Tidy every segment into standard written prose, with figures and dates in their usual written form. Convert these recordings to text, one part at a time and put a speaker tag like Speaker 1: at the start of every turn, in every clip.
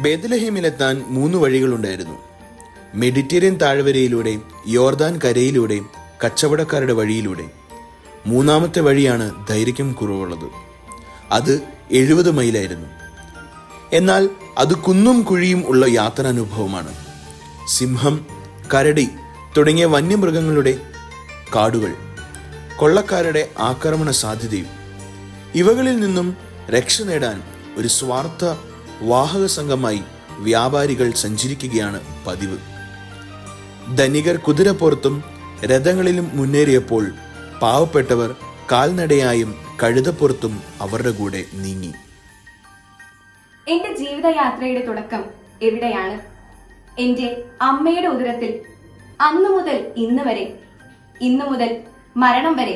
Speaker 1: ബേത്ലഹേമിലെത്താൻ 3 വഴികളുണ്ടായിരുന്നു. Mediterranean താഴ്വരയിലൂടെ, യോർദാൻ കരയിലൂടെ, കച്ചവടക്കാരുടെ വഴിയിലൂടെ. 3ാമത്തെ വഴിയാണ് ദൈർഘ്യം കുറവുള്ളത്. അത് 70 മൈലായിരുന്നു. എന്നാൽ അത് കുന്നും കുഴിയും ഉള്ള യാത്രാനുഭവമാണ്. സിംഹം, കരടി തുടങ്ങിയ വന്യമൃഗങ്ങളുടെ കാടുകൾ, കൊള്ളക്കാരുടെ ആക്രമണ സാധ്യതയും. ഇവകളിൽ നിന്നും രക്ഷ നേടാൻ ഒരു സ്വാർത്ഥ വാഹക സംഘമായി വ്യാപാരികൾ സഞ്ചരിക്കുകയാണ് പതിവ്. ധനികർ കുതിരപ്പുറത്തും രഥങ്ങളിലും മുന്നേറിയപ്പോൾ പാവപ്പെട്ടവർ കാൽനടയായും കഴുതപ്പുറത്തും അവരുടെ കൂടെ നീങ്ങി.
Speaker 2: എന്റെ ജീവിതയാത്രയുടെ തുടക്കം എവിടെയാണ്? എന്റെ അമ്മയുടെ ഉദരത്തിൽ. അന്നു മുതൽ ഇന്ന് വരെ, ഇന്നു മുതൽ മരണം വരെ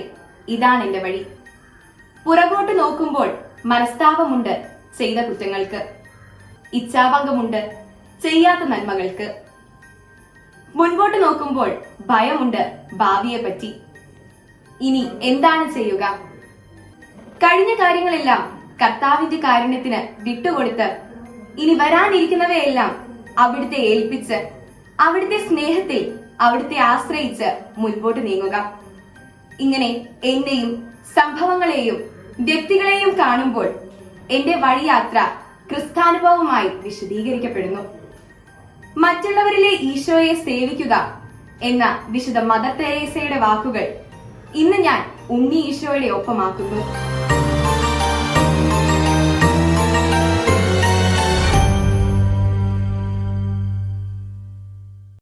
Speaker 2: ഇതാണ് എന്റെ വഴി. പുറകോട്ട് നോക്കുമ്പോൾ മനസ്താപമുണ്ട് ചെയ്ത കുറ്റങ്ങൾക്ക്, ഇച്ഛാഭംഗമുണ്ട് ചെയ്യാത്ത നന്മകൾക്ക്. മുൻപോട്ട് നോക്കുമ്പോൾ ഭയമുണ്ട് ഭാവിയെ പറ്റി. ഇനി എന്താണ് ചെയ്യുക? കഴിഞ്ഞ കാര്യങ്ങളെല്ലാം കർത്താവിന്റെ കാരുണ്യത്തിന് വിട്ടുകൊടുത്ത് ഇനി വരാനിരിക്കുന്നവയെല്ലാം അവിടുത്തെ ഏൽപ്പിച്ച്, അവിടുത്തെ സ്നേഹത്തിൽ അവിടുത്തെ ആശ്രയിച്ച് മുൻപോട്ട് നീങ്ങുക. ഇങ്ങനെ എന്നെയും സംഭവങ്ങളെയും വ്യക്തികളെയും കാണുമ്പോൾ എന്റെ വഴിയാത്ര ക്രിസ്താനുഭവമായി വിശദീകരിക്കപ്പെടുന്നു. മറ്റുള്ളവരിലെ ഈശോയെ സേവിക്കുക എന്ന വിശുദ്ധ മദർ തെരേസയുടെ വാക്കുകൾ ഇന്ന് ഞാൻ ഉണ്ണി ഈശോയുടെ ഒപ്പമാക്കുന്നു.